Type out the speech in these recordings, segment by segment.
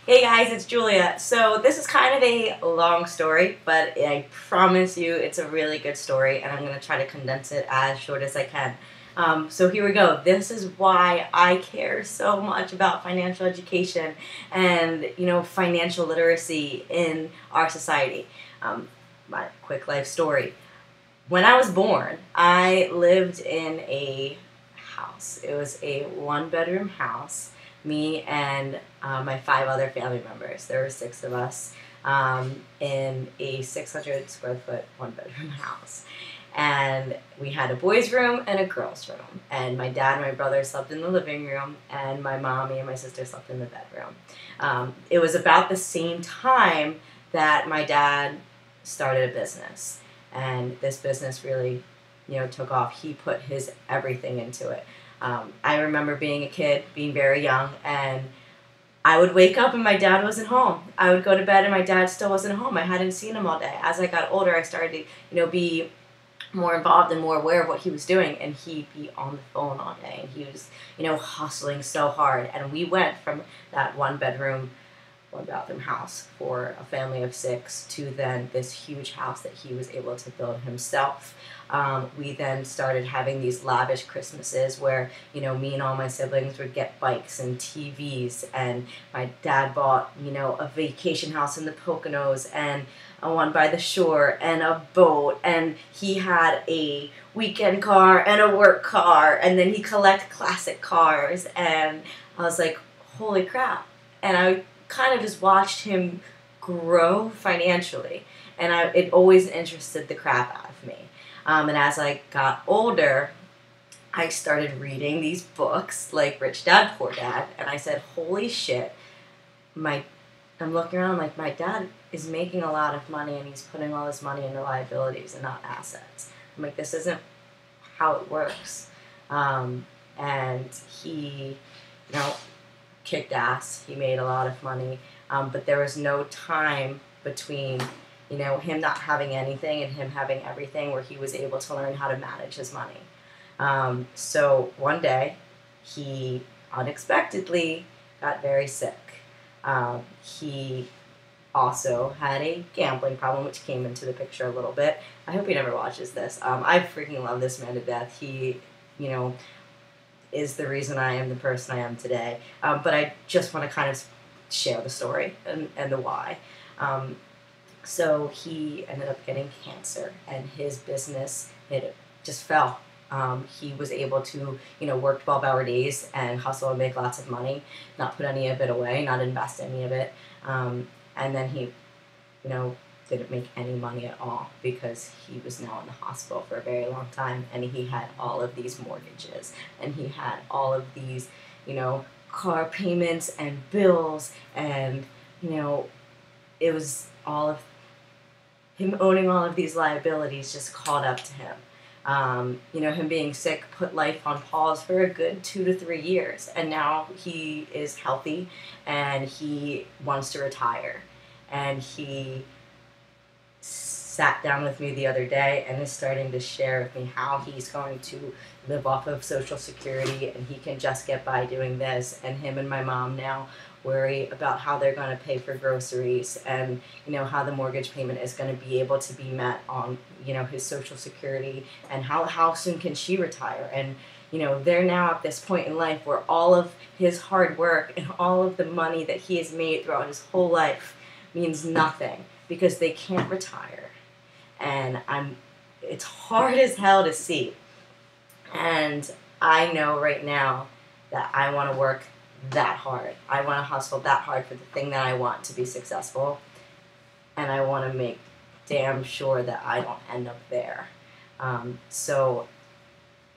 Hey guys, it's Julia. So this is kind of a long story, but I promise you it's a really good story, and I'm going to try to condense it as short as I can. So here we go. This is why I care so much about financial education and financial literacy in our society. My quick life story. When I was born, I lived in a house. It was a one-bedroom house. Me and my five other family members. There were six of us in a 600 square foot one-bedroom house. And we had a boys' room and a girls' room. And my dad and my brother slept in the living room, and my mommy and my sister slept in the bedroom. It was about the same time that my dad started a business. And this business really, took off. He put his everything into it. I remember being a kid, being very young, and I would wake up and my dad wasn't home. I would go to bed and my dad still wasn't home. I hadn't seen him all day. As I got older, I started to, be more involved and more aware of what he was doing, and he'd be on the phone all day, and he was, hustling so hard. And we went from that one bedroom, one bathroom house for a family of six to then this huge house that he was able to build himself. We then started having these lavish Christmases where, me and all my siblings would get bikes and TVs, and my dad bought, a vacation house in the Poconos and a one by the shore and a boat, and he had a weekend car and a work car, and then he collected classic cars, and I was like, holy crap. And I kind of just watched him grow financially, and it always interested the crap out of me. And as I got older, I started reading these books like Rich Dad, Poor Dad, and I said, holy shit, I'm looking around like my dad is making a lot of money and he's putting all his money into liabilities and not assets. I'm like, this isn't how it works. And he, kicked ass. He made a lot of money, but there was no time between him not having anything and him having everything where he was able to learn how to manage his money. So one day, he unexpectedly got very sick. He also had a gambling problem, which came into the picture a little bit. I hope he never watches this. I freaking love this man to death. He, is the reason I am the person I am today. But I just want to kind of share the story and the why. So he ended up getting cancer, and his business, it just fell. He was able to, work 12-hour days and hustle and make lots of money, not put any of it away, not invest any of it. And then he, didn't make any money at all because he was now in the hospital for a very long time, and he had all of these mortgages, and he had all of these, car payments and bills, and, it was all of him owning all of these liabilities just caught up to him. Him being sick put life on pause for a good 2 to 3 years, and now he is healthy and he wants to retire. And he sat down with me the other day and is starting to share with me how he's going to live off of Social Security, and he can just get by doing this. And him and my mom now worry about how they're going to pay for groceries, and how the mortgage payment is going to be able to be met on his Social Security, and how soon can she retire. And they're now at this point in life where all of his hard work and all of the money that he has made throughout his whole life means nothing because they can't retire. And it's hard as hell to see. And I know right now that I want to work that hard. I want to hustle that hard for the thing that I want to be successful. And I want to make damn sure that I don't end up there. So,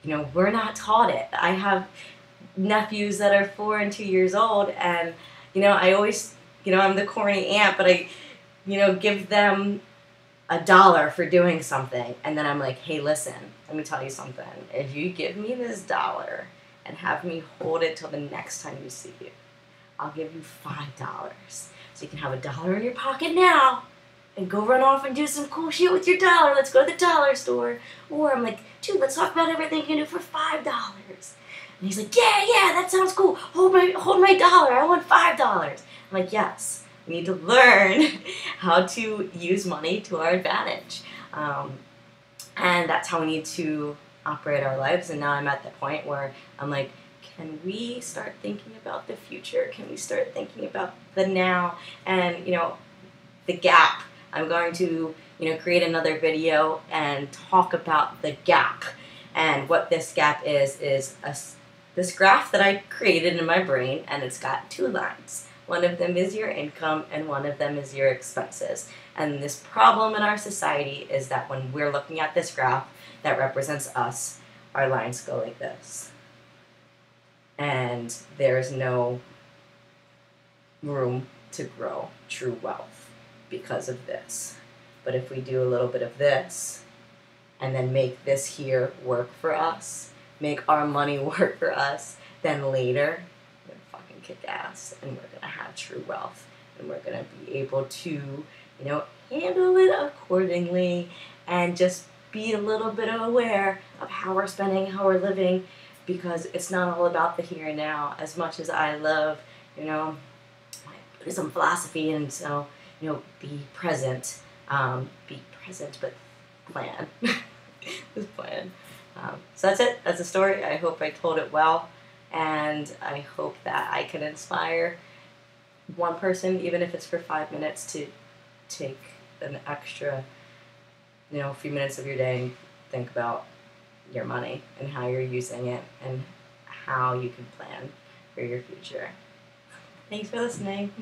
we're not taught it. I have nephews that are 4 and 2 years old, and, I always, I'm the corny aunt, but I, give them $1 for doing something, and then I'm like, hey, listen, let me tell you something. If you give me this $1 and have me hold it till the next time you see it, I'll give you $5. So you can have $1 in your pocket now and go run off and do some cool shit with your $1. Let's go to the dollar store. Or I'm like, dude, let's talk about everything you can do for $5. And he's like, yeah, that sounds cool. Hold my dollar. I want $5. I'm like, yes, we need to learn how to use money to our advantage. And that's how we need to operate our lives. And now I'm at the point where I'm like, can we start thinking about the future? Can we start thinking about the now? And, the gap. I'm going to, create another video and talk about the gap. And what this gap is this graph that I created in my brain, and it's got two lines. One of them is your income, and one of them is your expenses. And this problem in our society is that when we're looking at this graph that represents us, our lines go like this. And there's no room to grow true wealth because of this. But if we do a little bit of this, and then make this here work for us, make our money work for us, then later, we're gonna fucking kick ass, and we're gonna have true wealth, and we're gonna be able to, handle it accordingly, and just be a little bit aware of how we're spending, how we're living, because it's not all about the here and now. As much as I love, my Buddhism philosophy, and so, be present, but plan. Just plan. So that's it. That's the story. I hope I told it well, and I hope that I can inspire one person, even if it's for 5 minutes, to take an extra, few minutes of your day and think about your money and how you're using it and how you can plan for your future. Thanks for listening.